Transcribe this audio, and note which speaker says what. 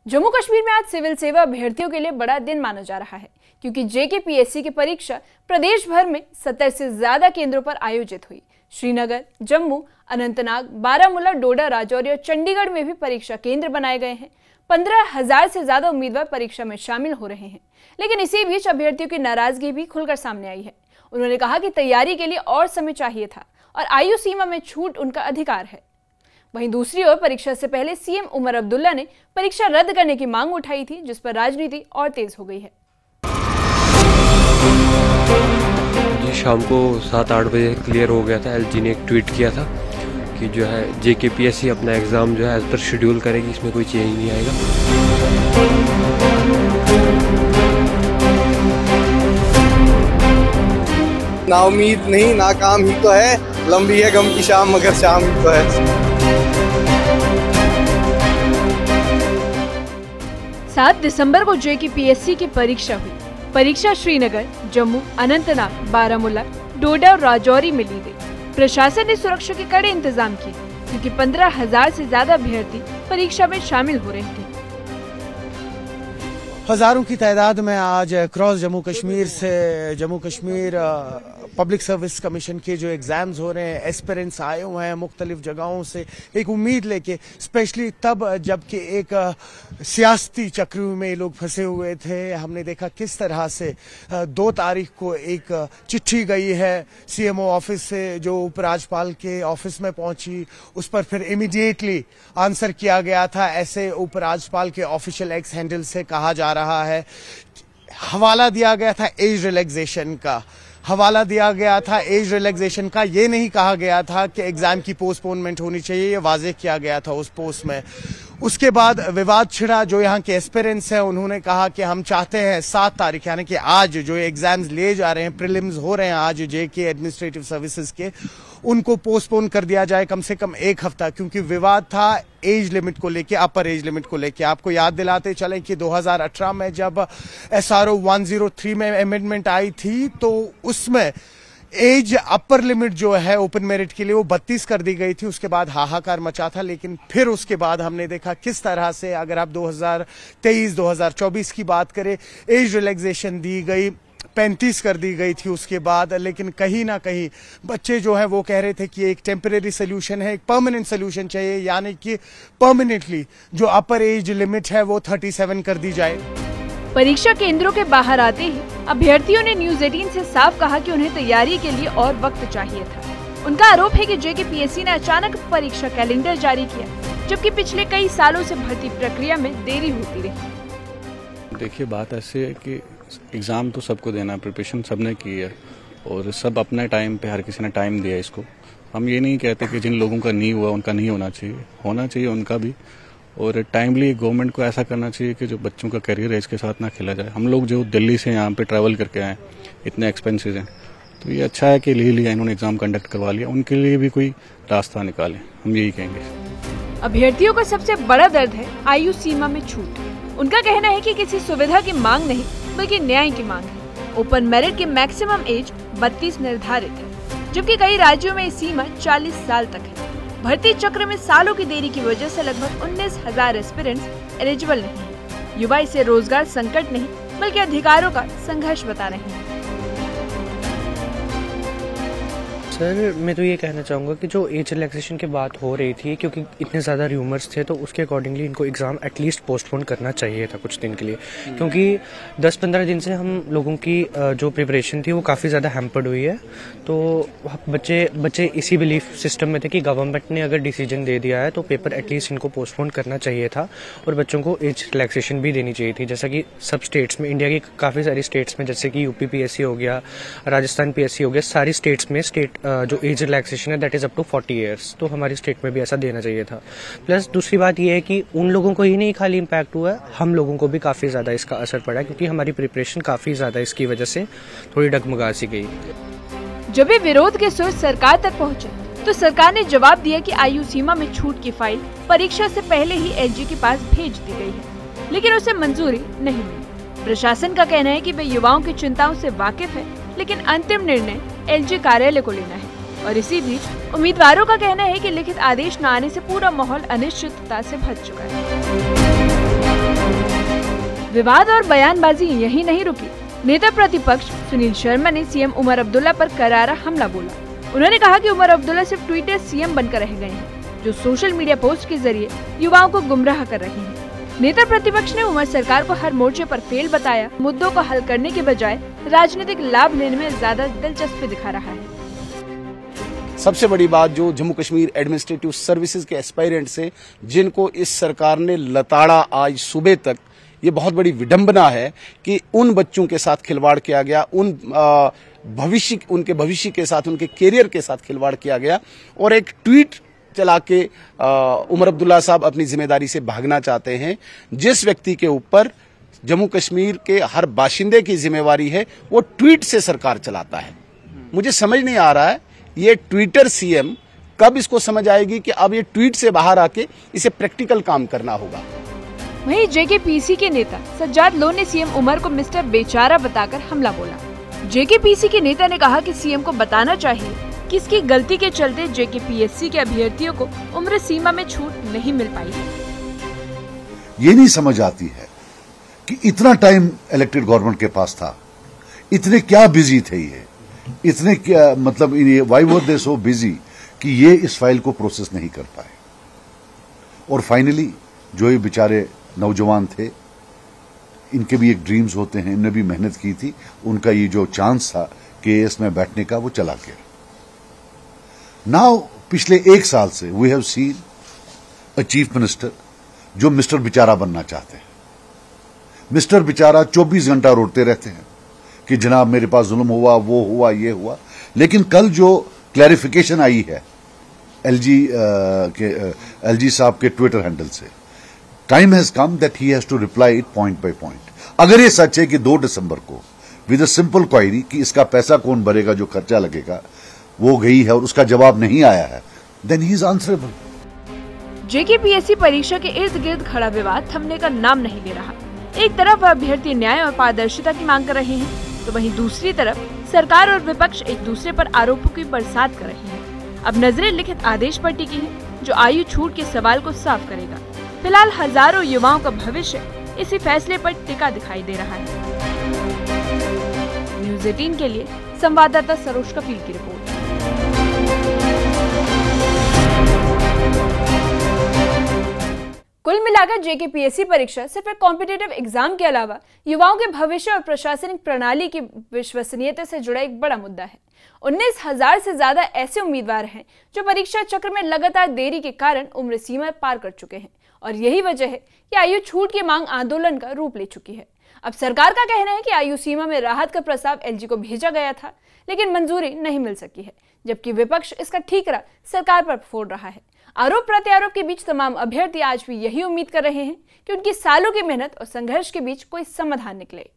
Speaker 1: जम्मू कश्मीर में आज सिविल सेवा अभ्यर्थियों के लिए बड़ा दिन माना जा रहा है, क्योंकि JKPSC की परीक्षा प्रदेश भर में 70 से ज्यादा केंद्रों पर आयोजित हुई। श्रीनगर, जम्मू, अनंतनाग, बारामूला, डोडा, राजौरी और चंडीगढ़ में भी परीक्षा केंद्र बनाए गए हैं। 15,000 से ज्यादा उम्मीदवार परीक्षा में शामिल हो रहे हैं। लेकिन इसी बीच अभ्यर्थियों की नाराजगी भी खुलकर सामने आई है। उन्होंने कहा कि तैयारी के लिए और समय चाहिए था और आयु सीमा में छूट उनका अधिकार है। वहीं दूसरी ओर परीक्षा से पहले CM उमर अब्दुल्ला ने परीक्षा रद्द करने की मांग उठाई थी, जिस पर राजनीति और तेज हो गई है।
Speaker 2: शाम को 7-8 बजे क्लियर हो गया था। LG ने एक ट्वीट किया था कि जो है JKPSC अपना एग्ज़ाम जो है एज पर शेड्यूल करेगी, इसमें कोई चेंज नहीं आएगा।
Speaker 3: ना उम्मीद नहीं, नाकाम ही तो है, लंबी है गम की शाम मगर शाम ही तो है।
Speaker 1: 7 दिसंबर को JKPSC की परीक्षा हुई। परीक्षा श्रीनगर, जम्मू, अनंतनाग, बारामूला, डोडा और राजौरी में ली गई। प्रशासन ने सुरक्षा के कड़े इंतजाम किए, क्योंकि 15,000 से ज्यादा अभ्यर्थी परीक्षा में शामिल हो रहे थे।
Speaker 4: हजारों की तादाद में आज cross Jammu Kashmir public service commission के जो एग्जाम्स हो रहे हैं, एस्पिरेंट्स आए हुए हैं मुख्तलिफ जगहों से एक उम्मीद लेके, स्पेशली तब जबकि एक सियासती चक्रव्यूह में लोग फंसे हुए थे। हमने देखा किस तरह से 2 तारीख को एक चिट्ठी गई है CMO ऑफिस से जो उपराज्यपाल के ऑफिस में पहुंची, उस पर फिर इमीडिएटली आंसर किया गया था। ऐसे उपराज्यपाल के ऑफिशियल एक्स हैंडल से कहा जा रहा है। हवाला दिया गया था एज रिलैक्सेशन का, ये नहीं कहा गया था कि एग्जाम की पोस्टपोनमेंट होनी चाहिए, ये वाजे किया गया था उस पोस्ट में। उसके बाद विवाद छिड़ा। जो यहाँ के एस्पिरेंट्स हैं उन्होंने कहा कि हम चाहते हैं 7 तारीख यानी कि आज जो एग्जाम्स ले जा रहे हैं, प्रीलिम्स हो रहे हैं आज JK एडमिनिस्ट्रेटिव सर्विसेज के, उनको पोस्टपोन कर दिया जाए कम से कम 1 हफ्ता, क्योंकि विवाद था एज लिमिट को लेके, अपर एज लिमिट को लेके। आपको याद दिलाते चलें कि 2018 में जब SRO 103 में अमेंडमेंट आई थी तो उसमें एज अपर लिमिट जो है ओपन मेरिट के लिए वो 32 कर दी गई थी। उसके बाद हाहाकार मचा था, लेकिन फिर उसके बाद हमने देखा किस तरह से, अगर आप 2023-2024 की बात करें, एज रिलैक्सेशन दी गई, 35 कर दी गई थी उसके बाद। लेकिन कहीं ना कहीं बच्चे जो है वो कह रहे थे कि एक टेम्परेरी सोल्यूशन है, एक परमानेंट सोल्यूशन चाहिए, यानी कि परमानेंटली जो अपर एज लिमिट है वो 37 कर दी जाए।
Speaker 1: परीक्षा केंद्रों के बाहर आते ही अभ्यर्थियों ने न्यूज़ 18 से साफ कहा कि उन्हें तैयारी के लिए और वक्त चाहिए था। उनका आरोप है कि JKPSC ने अचानक परीक्षा कैलेंडर जारी किया, जबकि पिछले कई सालों से भर्ती प्रक्रिया में देरी होती रही।
Speaker 5: देखिए, बात ऐसी है कि एग्ज़ाम तो सबको देना है, प्रिपरेशन सबने की है और सब अपने टाइम पे, हर किसी ने टाइम दिया इसको। हम ये नहीं कहते कि जिन लोगों का नहीं हुआ उनका नहीं होना चाहिए उनका भी। और टाइमली गवर्नमेंट को ऐसा करना चाहिए कि जो बच्चों का करियर है इसके साथ ना खेला जाए। हम लोग जो दिल्ली से यहाँ पे ट्रैवल करके आए, इतने एक्सपेंसेस हैं, तो ये अच्छा है कि ले लिया इन्होंने, एग्जाम कंडक्ट करवा लिया, उनके लिए भी कोई रास्ता निकालें, हम यही कहेंगे।
Speaker 1: अभ्यर्थियों का सबसे बड़ा दर्द है आयु सीमा में छूट। उनका कहना है कि किसी सुविधा की मांग नहीं, बल्कि न्याय की मांग है। ओपन मेरिट की मैक्सिमम एज 32 निर्धारित है, जबकि कई राज्यों में सीमा 40 साल तक है। भर्ती चक्र में सालों की देरी की वजह से लगभग 19,000 एस्पिरेंट्स एलिजिबल नहीं है। युवा इसे रोजगार संकट नहीं, बल्कि अधिकारों का संघर्ष बता रहे हैं।
Speaker 6: सर, मैं तो ये कहना चाहूँगा कि जो एज रिलैक्सेशन की बात हो रही थी, क्योंकि इतने ज़्यादा र्यूमर्स थे, तो उसके अकॉर्डिंगली इनको एग्ज़ाम एटलीस्ट पोस्टपोन करना चाहिए था कुछ दिन के लिए, क्योंकि 10-15 दिन से हम लोगों की जो प्रिपरेशन थी वो काफ़ी ज़्यादा हैम्पर्ड हुई है। तो बच्चे इसी बिलीफ सिस्टम में थे कि गवर्नमेंट ने अगर डिसीजन दे दिया है तो पेपर एटलीस्ट इनको पोस्टपोन करना चाहिए था और बच्चों को एज रिलैक्सेशन भी देनी चाहिए थी। जैसा कि सब स्टेट्स में, इंडिया की काफ़ी सारी स्टेट्स में, जैसे कि UP PSC हो गया, राजस्थान PSC हो गया, सारी स्टेट्स में जो एज रिलैक्सेशन है that is up to 40 years, तो हमारी स्टेट में भी ऐसा देना चाहिए था। प्लस दूसरी बात यह है कि उन लोगों को ही नहीं खाली इम्पैक्ट हुआ है, हम लोगों को भी काफ़ी ज़्यादा इसका असर पड़ा, क्योंकि हमारी प्रिपरेशन काफ़ी ज़्यादा इसकी वजह से थोड़ी डगमगा सी गई।
Speaker 1: जब ये विरोध के सुर सरकार तक पहुंचे, तो सरकार ने जवाब दिया कि आयु सीमा में छूट की फाइल परीक्षा से पहले ही LG के पास भेज दी गई है, लेकिन उसे मंजूरी नहीं मिली। प्रशासन का कहना है कि वे युवाओं की चिंताओं से वाकिफ है, लेकिन अंतिम निर्णय LG कार्यालय को लेना है। और इसी बीच उम्मीदवारों का कहना है कि लिखित आदेश न आने से पूरा माहौल अनिश्चितता से भर चुका है। विवाद और बयानबाजी यही नहीं रुकी। नेता प्रतिपक्ष सुनील शर्मा ने सीएम उमर अब्दुल्ला पर करारा हमला बोला। उन्होंने कहा कि उमर अब्दुल्ला सिर्फ ट्विटर सीएम बनकर रह गए हैं, जो सोशल मीडिया पोस्ट के जरिए युवाओं को गुमराह कर रहे हैं। नेता प्रतिपक्ष ने उमर सरकार को हर मोर्चे पर फेल बताया। मुद्दों को हल करने के बजाय राजनीतिक लाभ लेने में ज्यादा दिलचस्पी दिखा रहा है।
Speaker 7: सबसे बड़ी बात जो जम्मू कश्मीर एडमिनिस्ट्रेटिव सर्विसेज के एस्पायरेंट से जिनको इस सरकार ने लताड़ा आज सुबह तक, ये बहुत बड़ी विडंबना है कि उन बच्चों के साथ खिलवाड़ किया गया, उनके भविष्य के साथ, उनके कैरियर के साथ खिलवाड़ किया गया और एक ट्वीट चला के उमर अब्दुल्ला साहब अपनी जिम्मेदारी से भागना चाहते हैं। जिस व्यक्ति के ऊपर जम्मू कश्मीर के हर बाशिंदे की जिम्मेवारी है वो ट्वीट से सरकार चलाता है। मुझे समझ नहीं आ रहा है ये ट्विटर सीएम कब इसको समझ आएगी कि अब ये ट्वीट से बाहर आके इसे प्रैक्टिकल काम करना होगा।
Speaker 1: वहीं जेकेपीसी के नेता सज्जाद लो ने सीएम उमर को मिस्टर बेचारा बताकर हमला बोला। जेकेपीसी के नेता ने कहा कि सीएम को बताना चाहिए कि इसकी गलती के चलते जेकेपीएससी के अभ्यर्थियों को उम्र सीमा में छूट नहीं मिल पाई है।
Speaker 8: ये नहीं समझ आती है कि इतना टाइम इलेक्टेड गवर्नमेंट के पास था, इतने क्या बिजी थे ये, इतने क्या मतलब why were they so busy कि ये इस फाइल को प्रोसेस नहीं कर पाए। और फाइनली जो ये बेचारे नौजवान थे, इनके भी एक ड्रीम्स होते हैं, इनने भी मेहनत की थी, उनका ये जो चांस था केएस में बैठने का वो चला गया। नाउ पिछले 1 साल से we have seen a chief minister जो मिस्टर बेचारा बनना चाहते हैं। मिस्टर बेचारा 24 घंटा रोते रहते हैं कि जनाब मेरे पास जुल्म हुआ, वो हुआ, ये हुआ। लेकिन कल जो क्लैरिफिकेशन आई है एलजी साहब के ट्विटर हैंडल से, time has come that he has to reply it point by point. अगर ये सच है कि 2 दिसंबर को विद अ सिंपल क्वायरी कि इसका पैसा कौन भरेगा, जो खर्चा लगेगा, वो गई है और उसका जवाब नहीं आया है, then he is answerable.
Speaker 1: JKPSC परीक्षा के इर्द गिर्द खड़ा विवाद थमने का नाम नहीं ले रहा। एक तरफ अभ्यर्थी न्याय और पारदर्शिता की मांग कर रहे हैं, तो वहीं दूसरी तरफ सरकार और विपक्ष एक दूसरे पर आरोपों की बरसात कर रहे हैं। अब नजरें लिखित आदेश पर टिकी हैं, जो आयु छूट के सवाल को साफ करेगा। फिलहाल हजारों युवाओं का भविष्य इसी फैसले पर टिका दिखाई दे रहा है। न्यूज़ 18 के लिए संवाददाता सरोज कपिल की रिपोर्ट। कुल मिलाकर जेकेपीएससी परीक्षा सिर्फ एक कॉम्पिटिटिव एग्जाम के अलावा युवाओं के भविष्य और प्रशासनिक प्रणाली की विश्वसनीयता से जुड़ा एक बड़ा मुद्दा है। 19,000 से ज्यादा ऐसे उम्मीदवार हैं जो परीक्षा चक्र में लगातार देरी के कारण उम्र सीमा पार कर चुके हैं और यही वजह है कि आयु छूट की मांग आंदोलन का रूप ले चुकी है। अब सरकार का कहना है कि आयु सीमा में राहत का प्रस्ताव एलजी को भेजा गया था, लेकिन मंजूरी नहीं मिल सकी है, जबकि विपक्ष इसका ठीकरा सरकार पर फोड़ रहा है। आरोप प्रत्यारोप के बीच तमाम अभ्यर्थी आज भी यही उम्मीद कर रहे हैं कि उनकी सालों की मेहनत और संघर्ष के बीच कोई समाधान निकले।